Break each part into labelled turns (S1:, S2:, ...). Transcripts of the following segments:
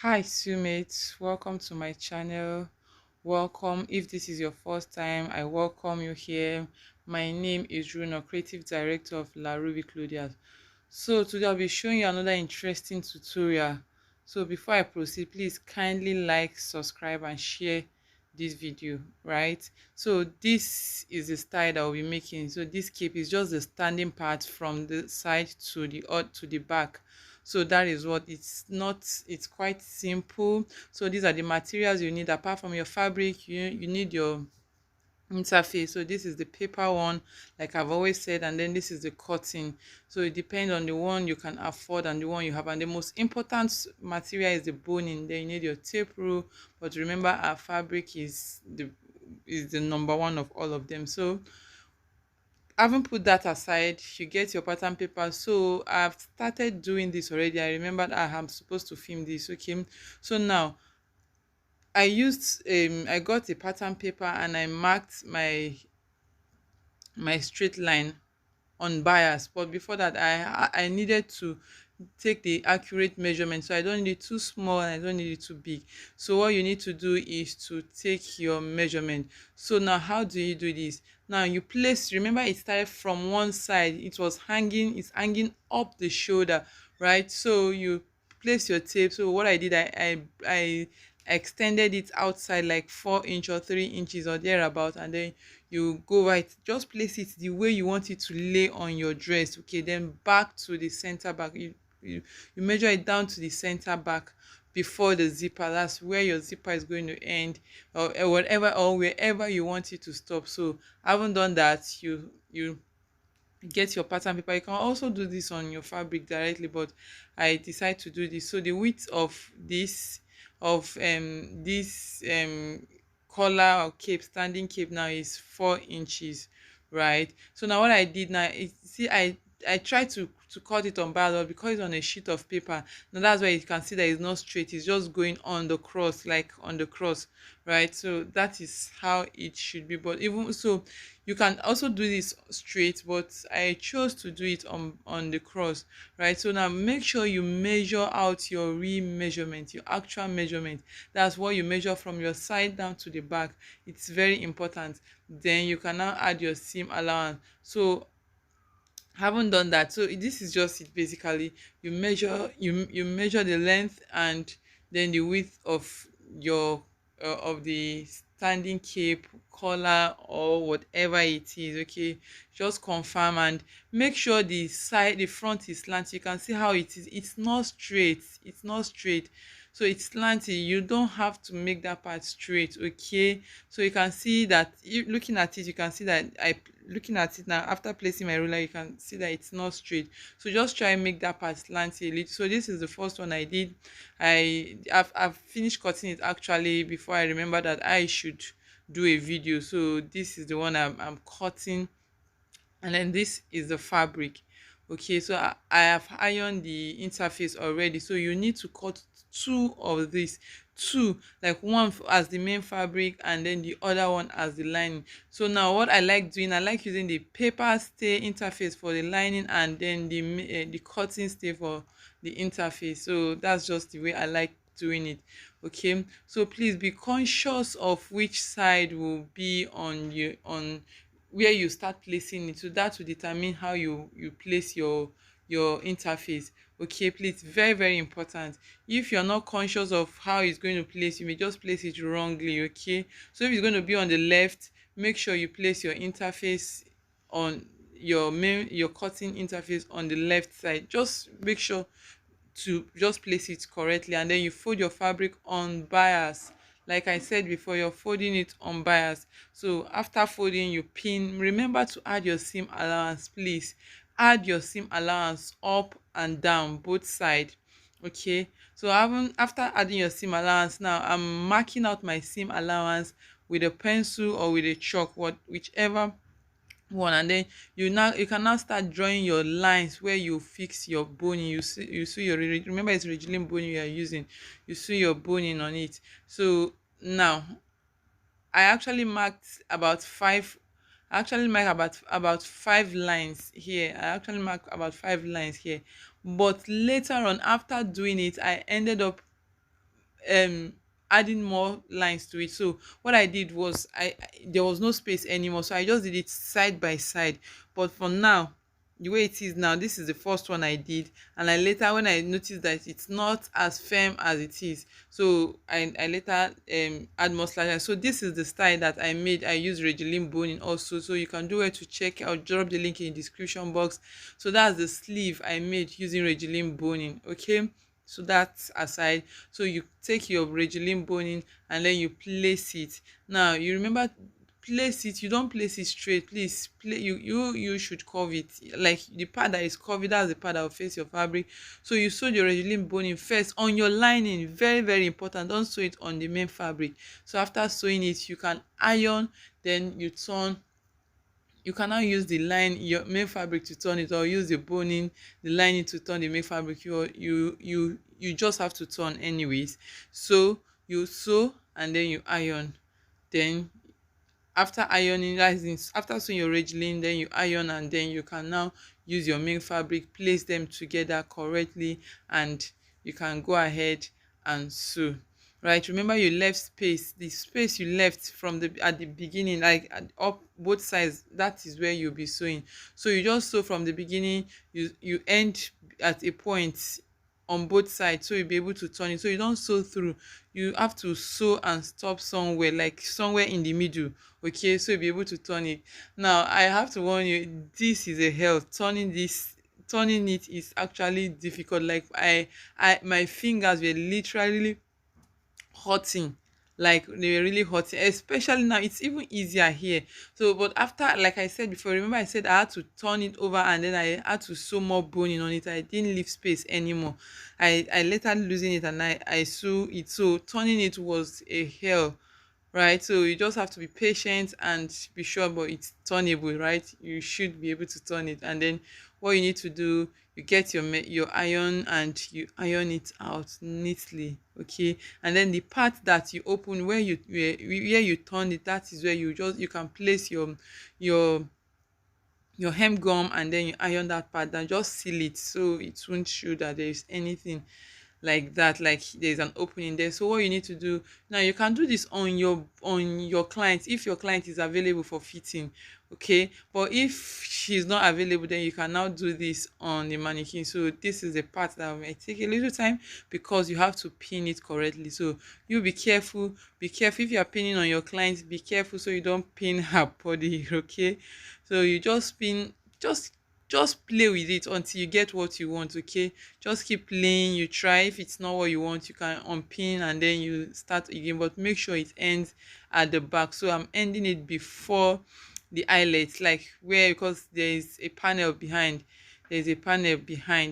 S1: Hi, Sumates. Welcome to my channel. Welcome. If this is your first time, I welcome you here. My name is Runo, Creative Director of La Ruby Claudia. So today I'll be showing you another interesting tutorial. So before I proceed, please kindly like, subscribe, and share this video, right? So this is the style that I'll be making. So this cape is just the standing part from the side to the back. So that is what it's not. It's quite simple. So these are the materials you need. Apart from your fabric, you need your interface. So this is the paper one, like I've always said, and then this is the cotton. So it depends on the one you can afford and the one you have, and the most important material is the boning. Then you need your tape rule, but remember our fabric is the number one of all of them. So having put that aside, you get your pattern paper. So I've started doing this already. I remembered I am supposed to film this. Okay, so now I got a pattern paper and I marked my straight line on bias. But before that, I needed to take the accurate measurement. So I don't need it too small and I don't need it too big. So what you need to do is to take your measurement. So now how do you do this? Now you place, remember it started from one side, it's hanging up the shoulder, right? So you place your tape. So what I did, I extended it outside like 4 inch or 3 inches or thereabout, and then you go right, just place it the way you want it to lay on your dress. Okay, then back to the center back, you measure it down to the center back before the zipper. That's where your zipper is going to end, or whatever, or wherever you want it to stop. So having done that, you get your pattern paper. You can also do this on your fabric directly, but I decide to do this. So the width of this collar or cape, standing cape, now is 4 inches, right? So now what I did now is, see, I try to cut it on ballot because it's on a sheet of paper. Now that's why you can see that it's not straight, it's just going on the cross, like on the cross, right? So that is how it should be. But even so, you can also do this straight, but I chose to do it on the cross, right? So now make sure you measure out your real measurement, your actual measurement. That's what you measure from your side down to the back. It's very important. Then you can now add your seam allowance. So haven't done that, so this is just it. Basically, you measure the length and then the width of your of the standing cape, collar, or whatever it is. Okay, just confirm and make sure the front is slanted. You can see how it is. It's not straight, so it's slanted. You don't have to make that part straight. Okay, so you can see that, looking at it, you can see that I looking at it now after placing my ruler, you can see that it's not straight. So just try and make that part slanty a little. So this is the first one I did. I've finished cutting it actually before I remember that I should do a video. So this is the one I'm cutting, and then this is the fabric. Okay, so I have ironed the interface already. So you need to cut two of these, two, like one as the main fabric and then the other one as the lining. So now what I like doing, I like using the paper stay interface for the lining, and then the cotton stay for the interface. So that's just the way I like doing it. Okay, so please be conscious of which side will be on where you start placing it. So that will determine how you place your interface. Okay, please, very very important. If you're not conscious of how it's going to place, you may just place it wrongly. Okay, so if it's going to be on the left, make sure you place your interface on your cutting interface on the left side. Just make sure to just place it correctly, and then you fold your fabric on bias. Like I said before, you're folding it on bias. So after folding, you pin. Remember to add your seam allowance. Please add your seam allowance up and down both side. Okay, so after adding your seam allowance, now I'm marking out my seam allowance with a pencil or with a chalk, whichever one. And then you can now start drawing your lines where you fix your boning. You see your, remember it's regime boning you are using. You see your boning on it. So now I actually marked about five. I actually mark about 5 lines here. I actually mark about 5 lines here. But later on, after doing it, I ended up um adding more lines to it. So what I did was there was no space anymore, so I just did it side by side. But for now, the way it is now, this is the first one I did, and I later, when I noticed that it's not as firm as it is, so I later add more slashes. So this is the style that I made. I use Regeline boning also, so you can do it to check. I'll drop the link in the description box. So that's the sleeve I made using Regeline boning. Okay, so that's aside. So you take your Regeline boning and then you place it. Now you remember, place it, you don't place it straight, please. You should curve it, like the part that is curvy, that's the part that will face your fabric. So you sew your Regeline boning first on your lining, very very important. Don't sew it on the main fabric. So after sewing it, you can iron, then you turn. You can now use the line, your main fabric, to turn it, or use the boning, the lining, to turn the main fabric. You just have to turn anyways. So you sew and then you iron. Then after ironing, that is after sewing your Regeline, then you iron, and then you can now use your main fabric, place them together correctly, and you can go ahead and sew. Right, remember you left space, the space you left from the at the beginning, like up both sides, that is where you'll be sewing. So you just sew from the beginning, you end at a point on both sides, so you'll be able to turn it. So you don't sew through, you have to sew and stop somewhere, like somewhere in the middle. Okay, so you'll be able to turn it. Now I have to warn you, this is a hell. Turning it is actually difficult. Like I my fingers were literally hurting, like they were really hurting, especially now. It's even easier here. So but after, like I said before, remember I said I had to turn it over and then I had to sew more boning on it. I didn't leave space anymore. I later losing it, and I sew it. So turning it was a hell, right? So you just have to be patient and be sure, but it's turnable, right? You should be able to turn it. And then what you need to do, you get your iron and you iron it out neatly. Okay, and then the part that you open, where you turn it, that is where you can place your your hem gum, and then you iron that part and just seal it, so it won't show that there is anything like that, like there's an opening there. So what you need to do now, you can do this on your client if your client is available for fitting. Okay, but if she's not available, then you can now do this on the mannequin. So this is the part that might take a little time, because you have to pin it correctly. So you be careful if you are pinning on your client. Be careful so you don't pin her body. Okay, so you just pin, just play with it until you get what you want. Okay, just keep playing. You try, if it's not what you want, you can unpin and then you start again, but make sure it ends at the back. So I'm ending it before the eyelet, like where, because there is a panel behind,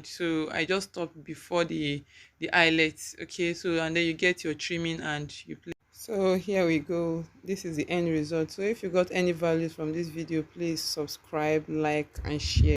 S1: so I just stopped before the eyelets. Okay, so and then you get your trimming and you play. So here we go, this is the end result. So if you got any values from this video, please subscribe, like and share.